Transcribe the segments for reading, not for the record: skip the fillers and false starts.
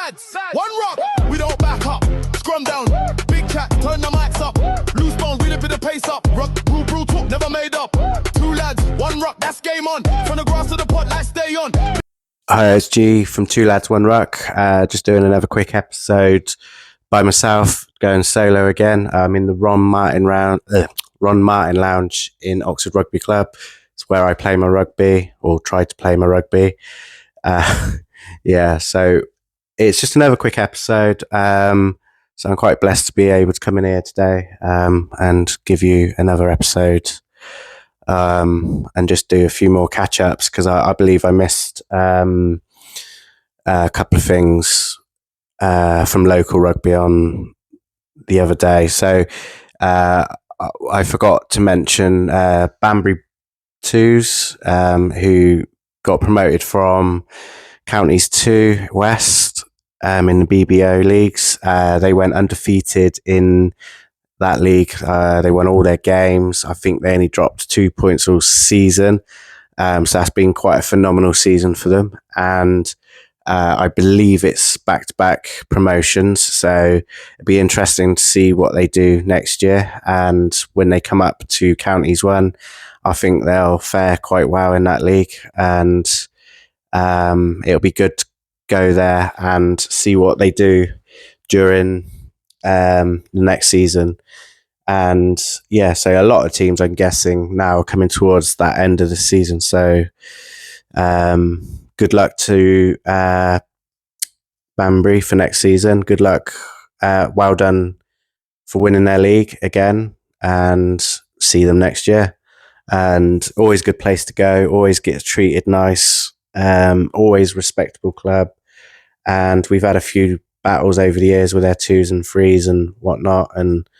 lads, one rock, we don't back up. Scrum down, big chat, turn the mics up. Loose bones, we the pace up. Ruck, rule talk, never made up. Two lads, one rock, that's game on. From the grass to the pot, let's stay on. Hi, it's G from Two Lads, One Ruck. Just doing another quick episode by myself, going solo again. I'm in the Ron Martin Lounge in Oxford Rugby Club. It's where I play my rugby, or try to play my rugby. So it's just another quick episode. So I'm quite blessed to be able to come in here today and give you another episode. And just do a few more catch-ups because I believe I missed a couple of things from local rugby on the other day. So I forgot to mention Banbury Twos, who got promoted from Counties 2 West in the BBO leagues. They went undefeated in that league. They won all their games. I think they only dropped 2 points all season. So that's been quite a phenomenal season for them. And I believe it's back-to-back promotions. So it'd be interesting to see what they do next year. And when they come up to Counties 1, I think they'll fare quite well in that league. And it'll be good to go there and see what they do during the next season. And yeah, so a lot of teams, I'm guessing, now are coming towards that end of the season. So good luck to Banbury for next season. Good luck. Well done for winning their league again, and see them next year. And always good place to go. Always gets treated nice. Always respectable club. And we've had a few battles over the years with their 2s and 3s and whatnot, and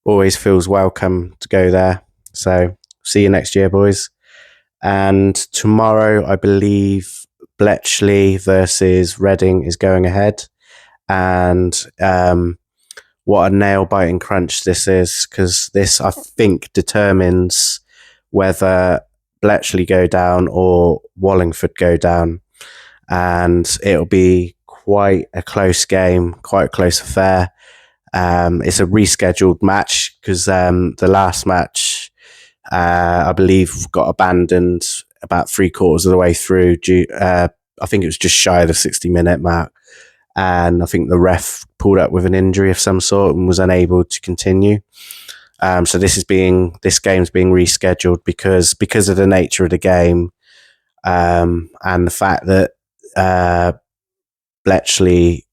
always feels welcome to go there. So see you next year, boys. And tomorrow, I believe Bletchley versus Reading is going ahead. And what a nail-biting crunch this is, because this, I think, determines whether Bletchley go down or Wallingford go down. And it'll be quite a close game, quite a close affair. It's a rescheduled match because the last match, I believe, got abandoned about 3/4 of the way through. I think it was just shy of the 60-minute mark. And I think the ref pulled up with an injury of some sort and was unable to continue. So this game's being rescheduled because of the nature of the game, and the fact that Bletchley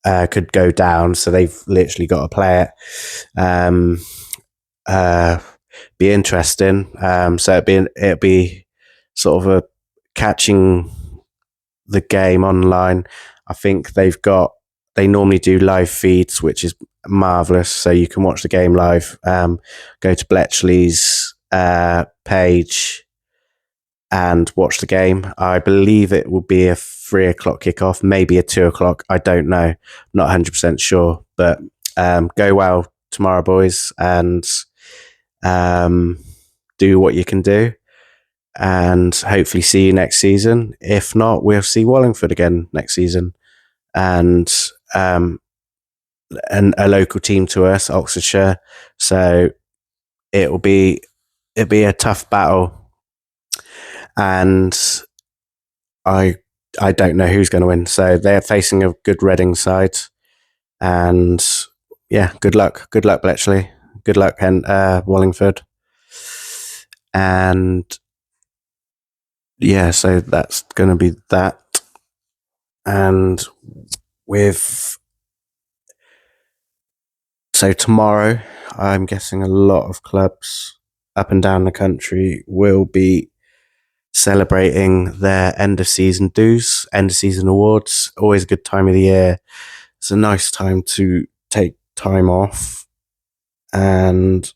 could go down, so they've literally got to play it. Be interesting. So it'll be sort of a catching the game online. I think they normally do live feeds, which is marvelous. So you can watch the game live. Go to Bletchley's page and watch the game. I believe it will be a 3:00 kickoff, maybe a 2:00. I don't know. Not 100% sure. But go well tomorrow, boys, and do what you can do. And hopefully see you next season. If not, we'll see Wallingford again next season. And a local team to us, Oxfordshire. So it'll be a tough battle. And I don't know who's going to win. So they're facing a good Reading side. And yeah, good luck. Good luck, Bletchley. Good luck, Wallingford. And yeah, so that's going to be that. And so tomorrow, I'm guessing a lot of clubs up and down the country will be celebrating their end of season dues, end of season awards. Always a good time of the year. It's a nice time to take time off, and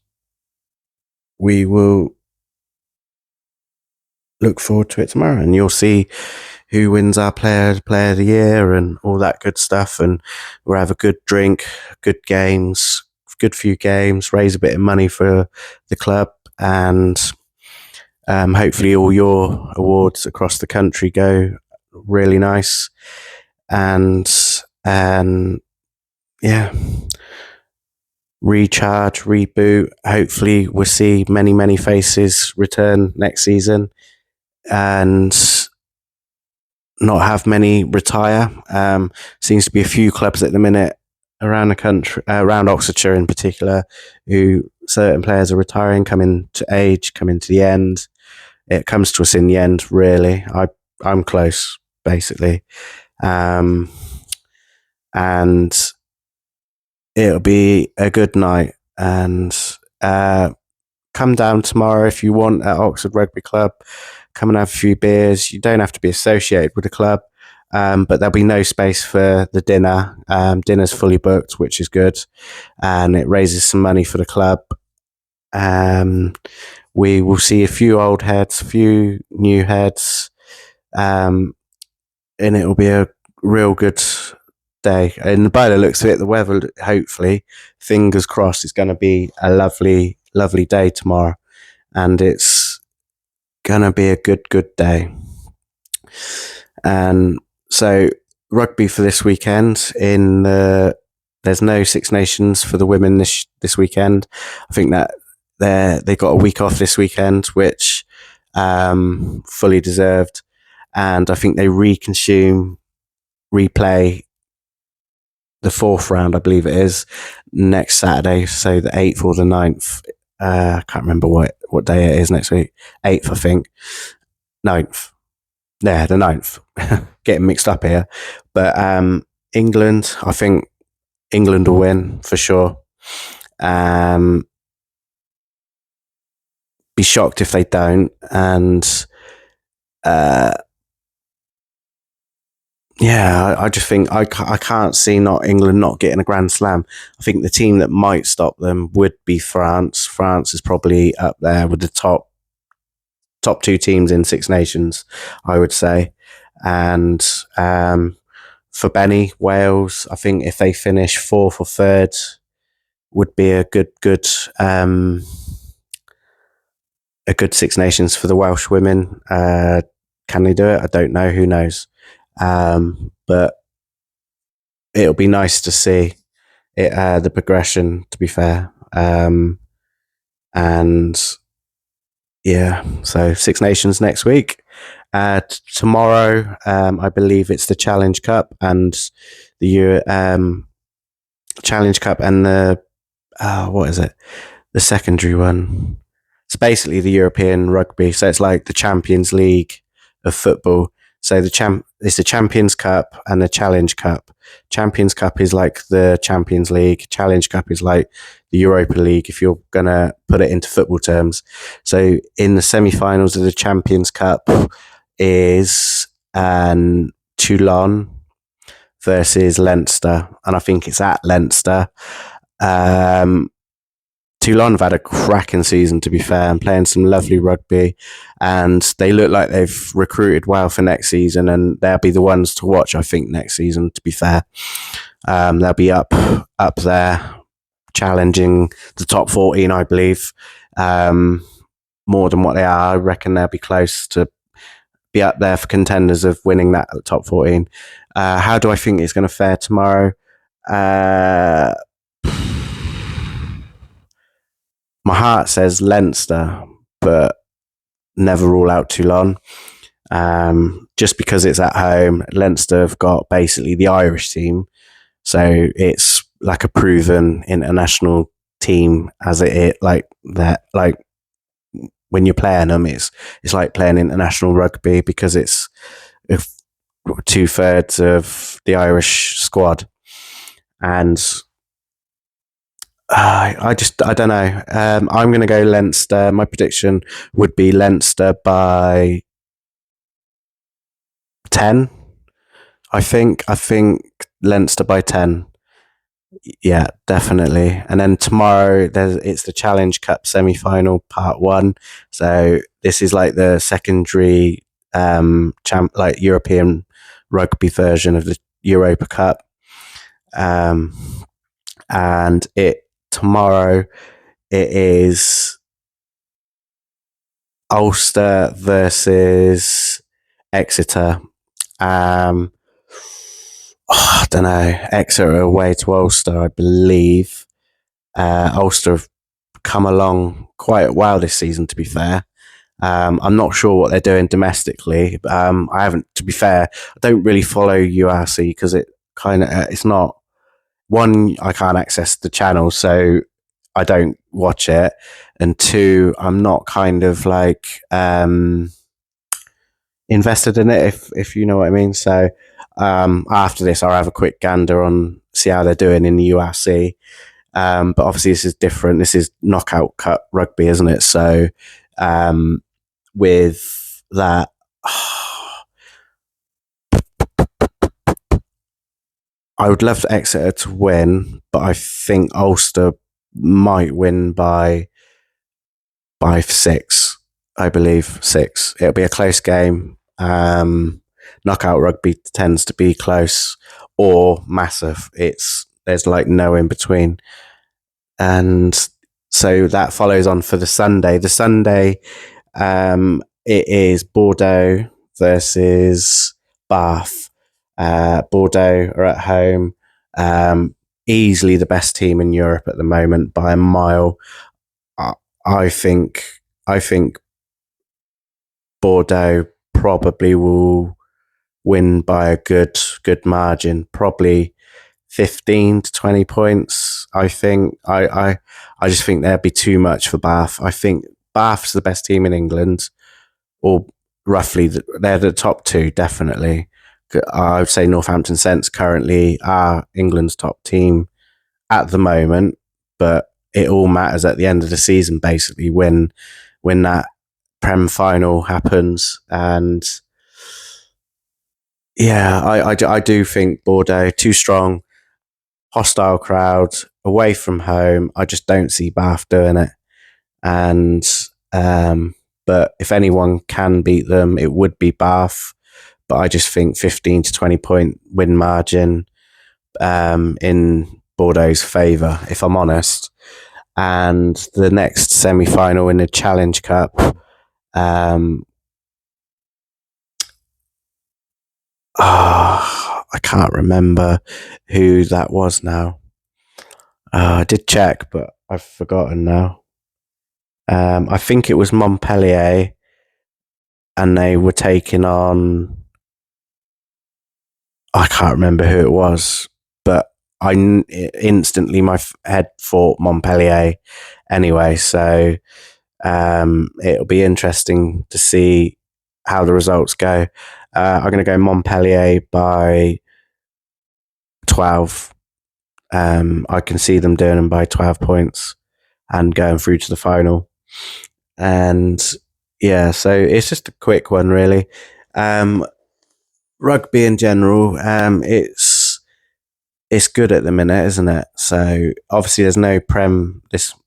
we will look forward to it tomorrow, and you'll see who wins our player of the year and all that good stuff. And we'll have a good drink, good few games, raise a bit of money for the club, and hopefully all your awards across the country go really nice. and yeah, recharge, reboot. Hopefully, we'll see many faces return next season, and not have many retire. Seems to be a few clubs at the minute around the country, around Oxfordshire in particular, who certain players are retiring, coming to age, coming to the end. It comes to us in the end, really. I'm close, basically. And it'll be a good night. And come down tomorrow if you want at Oxford Rugby Club. Come and have a few beers. You don't have to be associated with the club, but there'll be no space for the dinner. Dinner's fully booked, which is good, and it raises some money for the club. We will see a few old heads, a few new heads, and it will be a real good day. And by the looks of it, the weather, hopefully, fingers crossed, is going to be a lovely day tomorrow, and it's gonna be a good day. And so rugby for this weekend there's no Six Nations for the women this weekend. I think that they got a week off this weekend, which fully deserved. And I think they replay the fourth round, I believe it is, next Saturday, so the 8th or the 9th. I can't remember what day it is next week. 8th, I think. 9th. Yeah, the 9th. Getting mixed up here. But England, I think England will win for sure. Be shocked if they don't. And yeah, I just think I can't see England not getting a Grand Slam. I think the team that might stop them would be France. France is probably up there with the top two teams in Six Nations, I would say. And for Benny, Wales, I think if they finish 4th or 3rd, would be a good Six Nations for the Welsh women. Can they do it? I don't know. Who knows? But it'll be nice to see the progression, to be fair. And yeah, so Six Nations next week. Tomorrow, I believe it's the Challenge Cup and the Challenge Cup and the what is it? The secondary one. It's basically the European Rugby, so it's like the Champions League of football. So it's the Champions Cup and the Challenge Cup. Champions Cup is like the Champions League. Challenge Cup is like the Europa League, if you're going to put it into football terms. So in the semi-finals of the Champions Cup is Toulon versus Leinster. And I think it's at Leinster. Toulon have had a cracking season, to be fair, and playing some lovely rugby. And they look like they've recruited well for next season, and they'll be the ones to watch, I think, next season, to be fair. They'll be up there, challenging the top 14, I believe. More than what they are. I reckon they'll be close to be up there for contenders of winning that top 14. How do I think it's going to fare tomorrow? My heart says Leinster, but never rule out Toulon. Just because it's at home, Leinster have got basically the Irish team, so it's like a proven international team as it like that. Like when you're playing them, it's like playing international rugby because it's 2/3 of the Irish squad, and I don't know. I'm going to go Leinster. My prediction would be Leinster by 10. I think Leinster by 10. Yeah, definitely. And then tomorrow it's the Challenge Cup semi-final part 1. So this is like the secondary like European rugby version of the Europa Cup. And tomorrow it is Ulster versus Exeter. don't know, Exeter away to Ulster, I believe. Ulster have come along quite well this season, to be fair. I'm not sure what they're doing domestically. I haven't, to be fair, I don't really follow URC because it's not, one, I can't access the channel, so I don't watch it. And two, I'm not kind of like invested in it, if you know what I mean. So after this, I'll have a quick gander on, see how they're doing in the URC. But obviously, this is different. This is knockout cut rugby, isn't it? So with that, I would love Exeter to win, but I think Ulster might win by 6. I believe 6. It'll be a close game. Knockout rugby tends to be close or massive. There's like no in between, and so that follows on for the Sunday. The Sunday, it is Bordeaux versus Bath. Bordeaux are at home. Easily the best team in Europe at the moment by a mile. I think Bordeaux probably will win by a good margin, probably 15 to 20 points. I think I just think there'd be too much for Bath. I think Bath's the best team in England, or roughly they're the top 2 definitely. I would say Northampton Saints currently are England's top team at the moment, but it all matters at the end of the season, basically, when that Prem final happens. And yeah, I do think Bordeaux too strong, hostile crowd, away from home. I just don't see Bath doing it. And but if anyone can beat them, it would be Bath. But I just think 15 to 20 point win margin in Bordeaux's favour, if I'm honest. And the next semi-final in the Challenge Cup, I can't remember who that was now. I did check, but I've forgotten now. I think it was Montpellier, and they were taking on, I can't remember who it was, but instantly my head thought Montpellier anyway. So it'll be interesting to see how the results go. I'm going to go Montpellier by 12. I can see them doing them by 12 points and going through to the final. And yeah, so it's just a quick one, really. Rugby in general, it's good at the minute, isn't it? So obviously there's no Prem this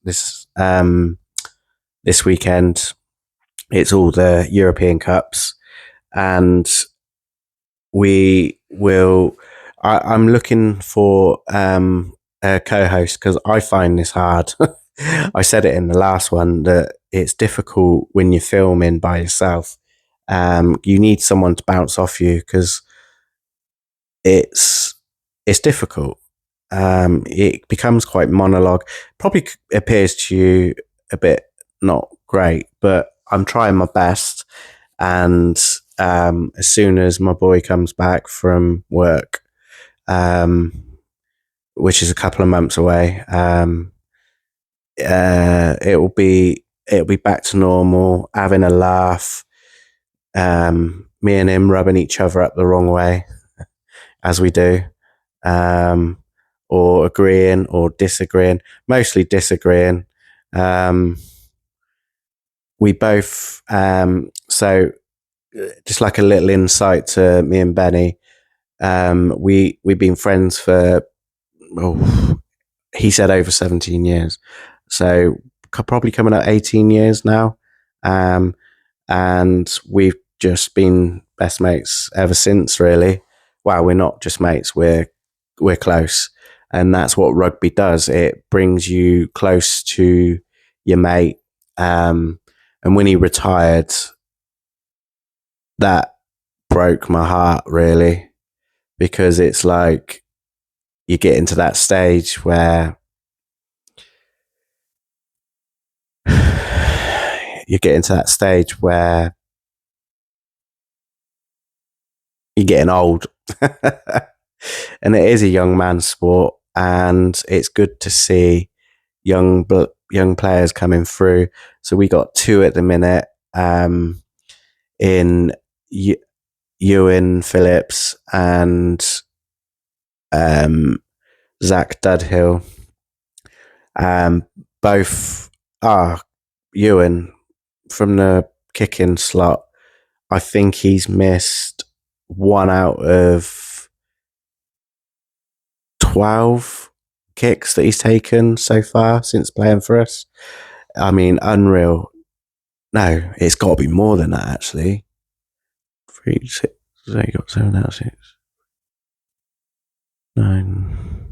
weekend. It's all the European Cups, and we will. I'm looking for a co-host because I find this hard. I said it in the last one that it's difficult when you're filming by yourself. You need someone to bounce off you because it's difficult. It becomes quite monologue. Probably appears to you a bit not great, but I'm trying my best. And as soon as my boy comes back from work, which is a couple of months away, it'll be back to normal, having a laugh. Me and him rubbing each other up the wrong way, as we do, or agreeing or disagreeing. Mostly disagreeing. We both. So, just like a little insight to me and Benny, we've been friends for, he said over 17 years. So probably coming up 18 years now. And we've just been best mates ever since, really. Well, we're not just mates, we're close. And that's what rugby does. It brings you close to your mate. And when he retired, that broke my heart, really, because it's like you get into that stage where you're getting old. And it is a young man's sport, and it's good to see young players coming through. So we got two at the minute, in Ewan Phillips and Zach Dudhill. Both are Ewan from the kicking slot. I think he's missed 1 out of 12 kicks that he's taken so far since playing for us. I mean, unreal. No, it's got to be more than that, actually. 3, 6, so you got 7 out of 6, 9.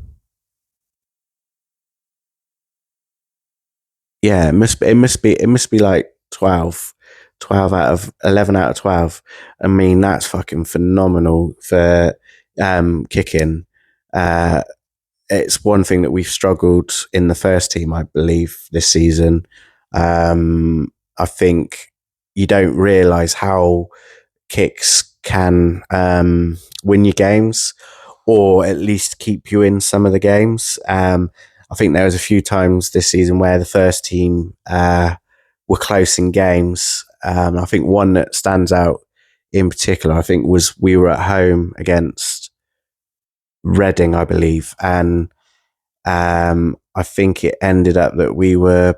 Yeah, it must be like 12 out of 11 out of 12. I mean, that's fucking phenomenal for kicking. It's one thing that we've struggled in the first team, I believe, this season. I think you don't realise how kicks can win you games, or at least keep you in some of the games. I think there was a few times this season where the first team were close in games. I think one that stands out in particular, I think, was we were at home against Reading, I believe, and I think it ended up that we were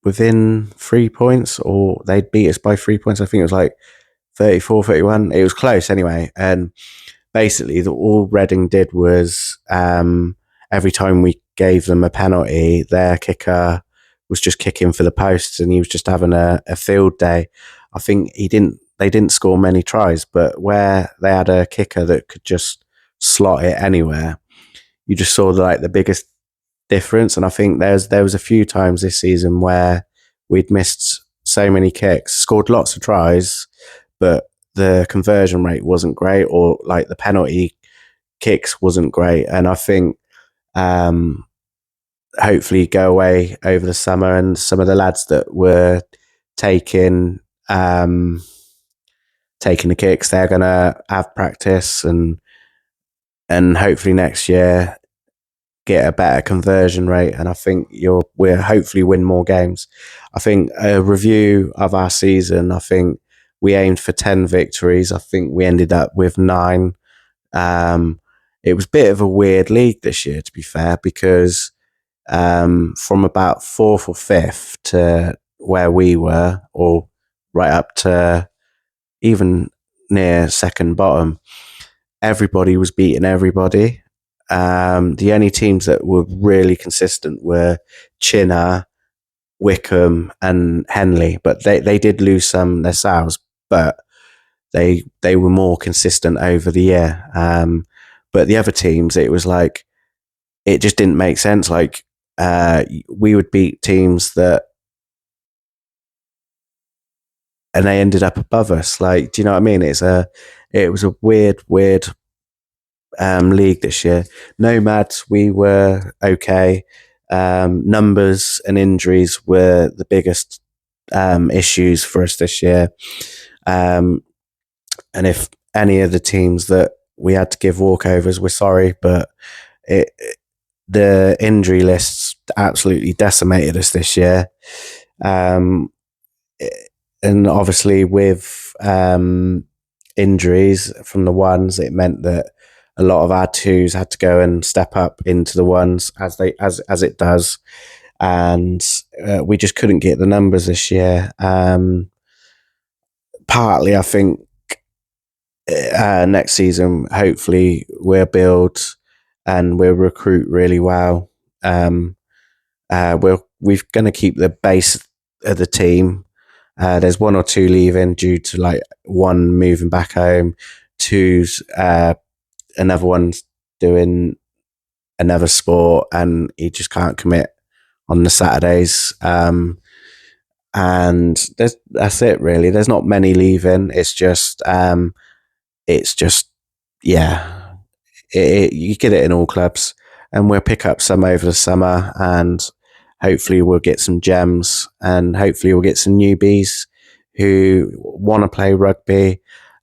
within 3 points, or they'd beat us by 3 points. I think it was like 34-31. It was close anyway. And basically, all Reading did was every time we gave them a penalty, their kicker was just kicking for the posts, and he was just having a field day. I think they didn't score many tries, but where they had a kicker that could just slot it anywhere, you just saw the biggest difference. And I think there was a few times this season where we'd missed so many kicks, scored lots of tries, but the conversion rate wasn't great, or like the penalty kicks wasn't great. And I think hopefully go away over the summer, and some of the lads that were taking the kicks, they're gonna have practice, and hopefully next year get a better conversion rate. And I think we'll hopefully win more games. I think a review of our season, I think we aimed for 10 victories. I think we ended up with 9. It was a bit of a weird league this year, to be fair, because from about 4th or 5th to where we were, or right up to even near second bottom, everybody was beating everybody. The only teams that were really consistent were Chinner, Wickham, and Henley, but they did lose some themselves, but they were more consistent over the year. But the other teams, it was like, it just didn't make sense. Like, we would beat teams and they ended up above us. Like, do you know what I mean? It was a weird league this year. Nomads, we were okay. Numbers and injuries were the biggest issues for us this year. And if any of the teams that we had to give walkovers, we're sorry, but the injury lists absolutely decimated us this year. And obviously with injuries from the ones, it meant that a lot of our twos had to go and step up into the ones as it does, and we just couldn't get the numbers this year. Partly, I think next season, hopefully, we'll build and we'll recruit really well. We're going to keep the base of the team. There's 1 or 2 leaving due to like one moving back home, two's another one's doing another sport, and he just can't commit on the Saturdays. And that's it really. There's not many leaving. It's just yeah, you get it in all clubs, and we'll pick up some over the summer, and hopefully we'll get some gems, and hopefully we'll get some newbies who want to play rugby.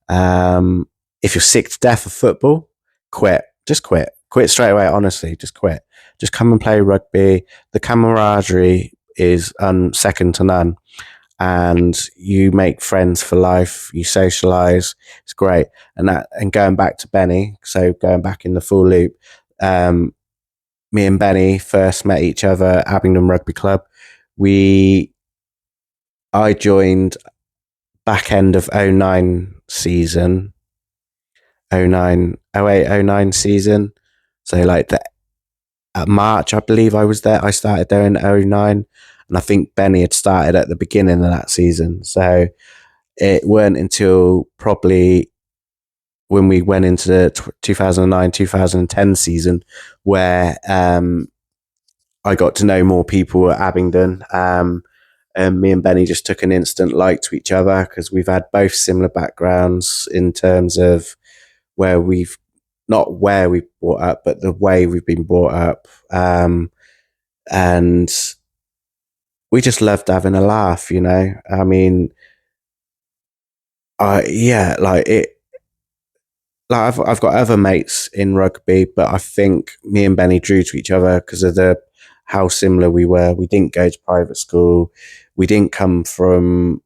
If you're sick to death of football, quit. Just quit. Quit straight away. Honestly, just quit. Just come and play rugby. The camaraderie is second to none, and you make friends for life. You socialise. It's great. And going back to Benny, so going back in the full loop, me and Benny first met each other at Abingdon Rugby Club. I joined back end of 09 season, 09, 08, 09 season. So like at March, I believe I was there. I started there in 09, and I think Benny had started at the beginning of that season. So it weren't until probably when we went into the 2009, 2010 season where I got to know more people at Abingdon. And me and Benny just took an instant like to each other because we've had both similar backgrounds in terms of not where we've brought up, but the way we've been brought up. And we just loved having a laugh, you know. I mean, like it. Like I've got other mates in rugby, but I think me and Benny drew to each other because of how similar we were. We didn't go to private school. We didn't come from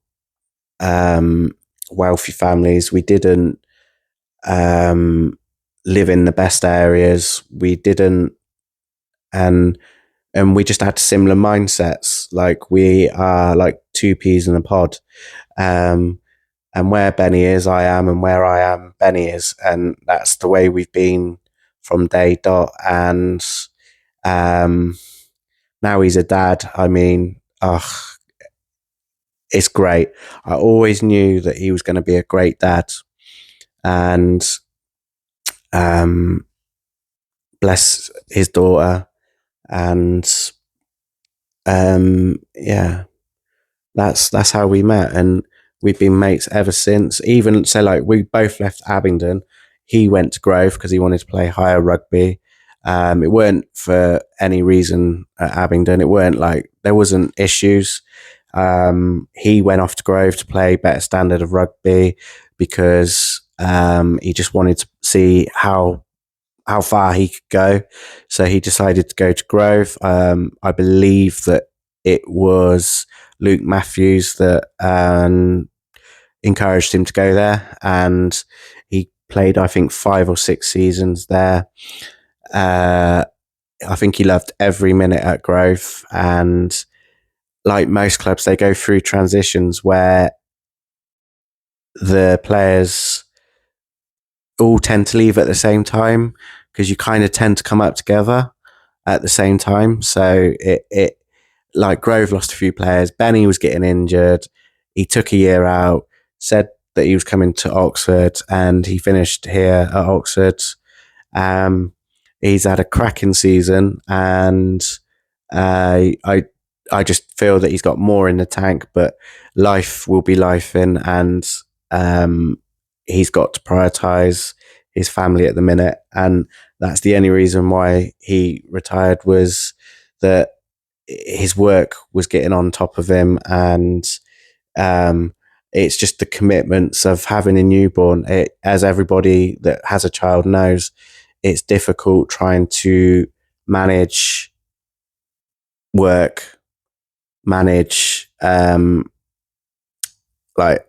wealthy families. We didn't live in the best areas. We didn't, and we just had similar mindsets. Like we are like two peas in a pod. And where Benny is, I am, and where I am, Benny is, and that's the way we've been from day dot. And now he's a dad. I mean, it's great. I always knew that he was going to be a great dad, and bless his daughter. And yeah, that's how we met, and we've been mates ever since. Even so, like we both left Abingdon. He went to Grove because he wanted to play higher rugby. It weren't for any reason at Abingdon. It weren't like there wasn't issues. He went off to Grove to play better standard of rugby because he just wanted to see how far he could go. So he decided to go to Grove. I believe that it was Luke Matthews that encouraged him to go there, and he played, I think, 5 or 6 seasons there. I think he loved every minute at Grove, and like most clubs, they go through transitions where the players all tend to leave at the same time because you kind of tend to come up together at the same time. So it like Grove lost a few players. Benny was getting injured. He took a year out, said that he was coming to Oxford, and he finished here at Oxford. He's had a cracking season, and I just feel that he's got more in the tank, but life will be life in, and he's got to prioritise his family at the minute, and that's the only reason why he retired, was that his work was getting on top of him, and it's just the commitments of having a newborn. As everybody that has a child knows, it's difficult trying to manage work, manage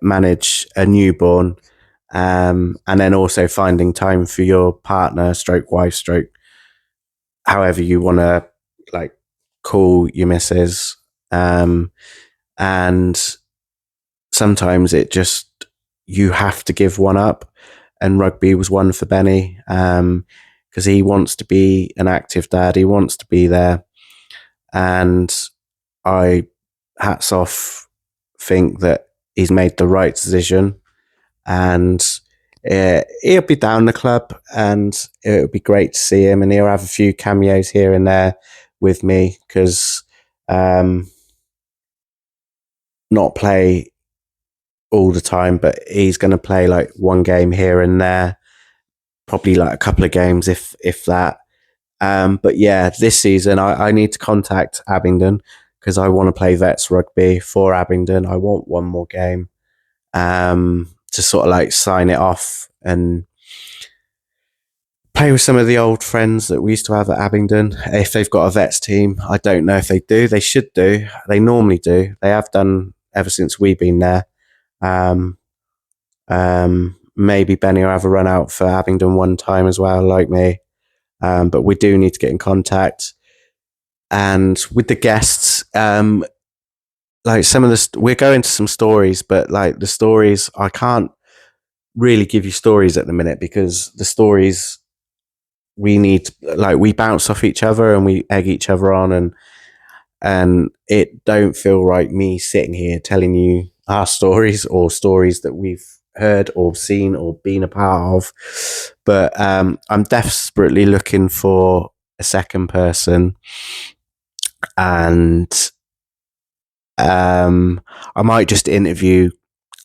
manage a newborn, and then also finding time for your partner, stroke wife, stroke however you want to like call your missus. And sometimes it just, you have to give one up, and rugby was one for Benny, because he wants to be an active dad. He wants to be there, and I, hats off, think that he's made the right decision, and he'll be down the club, and it would be great to see him, and he'll have a few cameos here and there with me, because not play all the time, but he's going to play like one game here and there. probably like a couple of games, if that. But yeah, this season I need to contact Abingdon because I want to play Vets Rugby for Abingdon. I want one more game to sort of like sign it off and play with some of the old friends that we used to have at Abingdon. If they've got a Vets team, I don't know if they do. They should do. They normally do. They have done ever since we've been there. Maybe Benny will have a run out for Abingdon one time as well, like me. But we do need to get in contact. And with the guests, like some of the, we're going to some stories, but like the stories, I can't really give you stories at the minute because the stories we need, like we bounce off each other and we egg each other on, and it don't feel right me sitting here telling you our stories or stories that we've heard or seen or been a part of. But I'm desperately looking for a second person, and I might just interview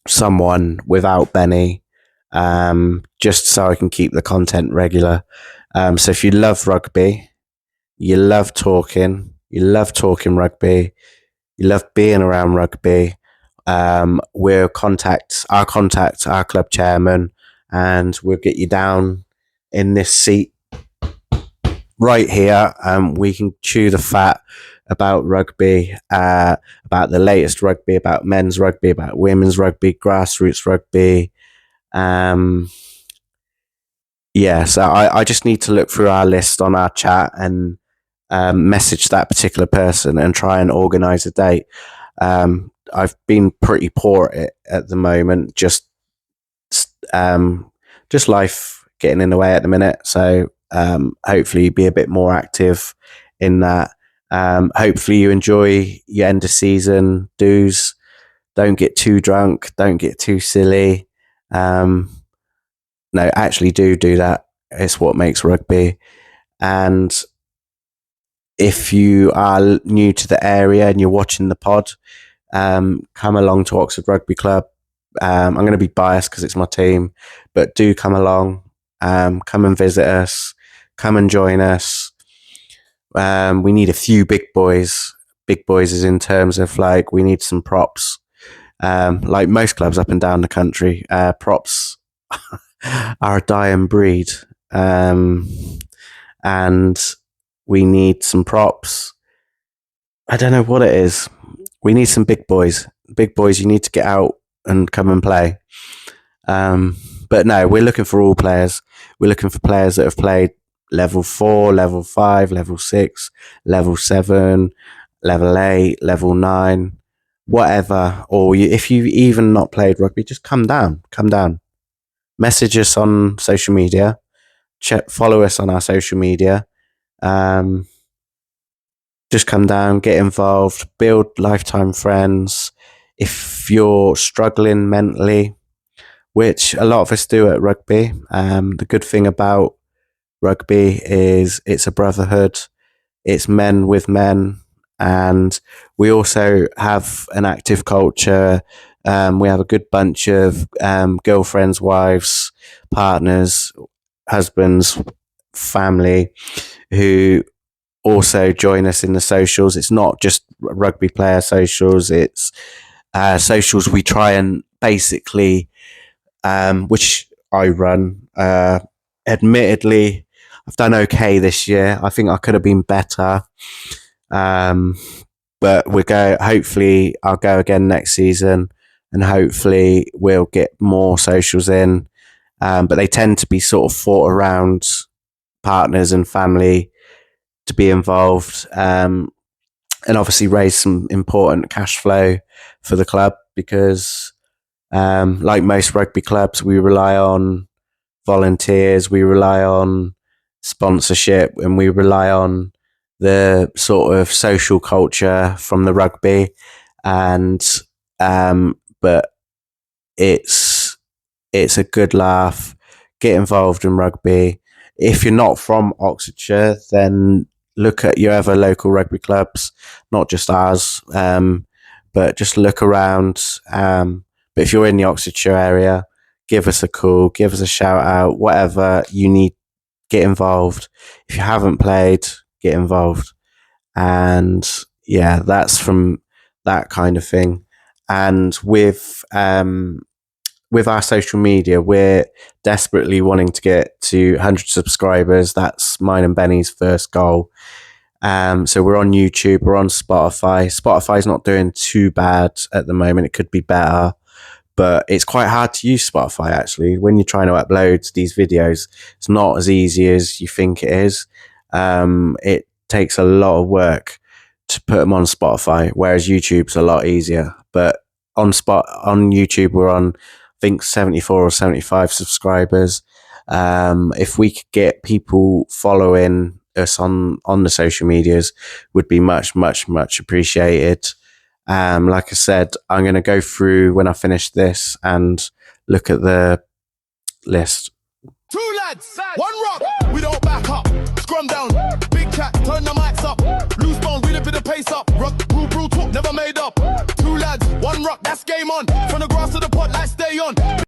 someone without Benny, just so I can keep the content regular. So if you love rugby, you love talking rugby, you love being around rugby, we'll contact our club chairman, and we'll get you down in this seat right here. We can chew the fat about rugby, about the latest rugby, about men's rugby, about women's rugby, grassroots rugby. So I just need to look through our list on our chat and message that particular person and try and organise a date. I've been pretty poor at it at the moment, just life getting in the way at the minute. So hopefully be a bit more active in that. Hopefully you enjoy your end of season do's. Don't get too drunk. Don't get too silly. No, actually do that. It's what makes rugby. And if you are new to the area and you're watching the pod, come along to Oxford Rugby Club. I'm going to be biased because it's my team, but do come along. Come and visit us. Come and join us. We need a few big boys. Big boys is in terms of like we need some props. Like most clubs up and down the country, props are a dying breed. And we need some props. I don't know what it is. We need some big boys. Big boys, you need to get out and come and play. But no, we're looking for all players. We're looking for players that have played level 4, level 5, level 6, level 7, level 8, level 9, whatever. Or if you've even not played rugby, just come down. Message us on social media. Follow us on our social media. Just come down, get involved, build lifetime friends. If you're struggling mentally, which a lot of us do at rugby, the good thing about rugby is it's a brotherhood. It's men with men. And we also have an active culture. We have a good bunch of girlfriends, wives, partners, husbands, family who also join us in the socials. It's not just rugby player socials. It's socials we try and basically, which I run. Admittedly, I've done okay this year. I think I could have been better. But hopefully I'll go again next season, and hopefully we'll get more socials in. But they tend to be sort of fought around partners and family to be involved, and obviously raise some important cash flow for the club because, like most rugby clubs, we rely on volunteers, we rely on sponsorship, and we rely on the sort of social culture from the rugby. And but it's a good laugh. Get involved in rugby. If you're not from Oxfordshire, then look at your other local rugby clubs, not just ours, but just look around. But if you're in the Oxfordshire area, give us a call, give us a shout out, whatever you need, get involved. If you haven't played, get involved. And yeah, that's from that kind of thing. And with our social media, we're desperately wanting to get to 100 subscribers. That's mine and Benny's first goal. So we're on YouTube, we're on Spotify. Spotify's not doing too bad at the moment. It could be better, but it's quite hard to use Spotify actually. When you're trying to upload these videos, it's not as easy as you think it is. It takes a lot of work to put them on Spotify, whereas YouTube's a lot easier. But on YouTube, we're on, I think, 74 or 75 subscribers. If we could get people following us on the social medias, would be much, much, much appreciated. Like I said, I'm going to go through when I finish this and look at the list. 2 lads, 1 rock. We don't back up. Scrum down. Big cat, turn the mics up. Loose bone, we live in the pace up. Ruck, rule, talk, never made up. 2 lads, 1 rock, that's game on. From the grass to the pot, let's stay on.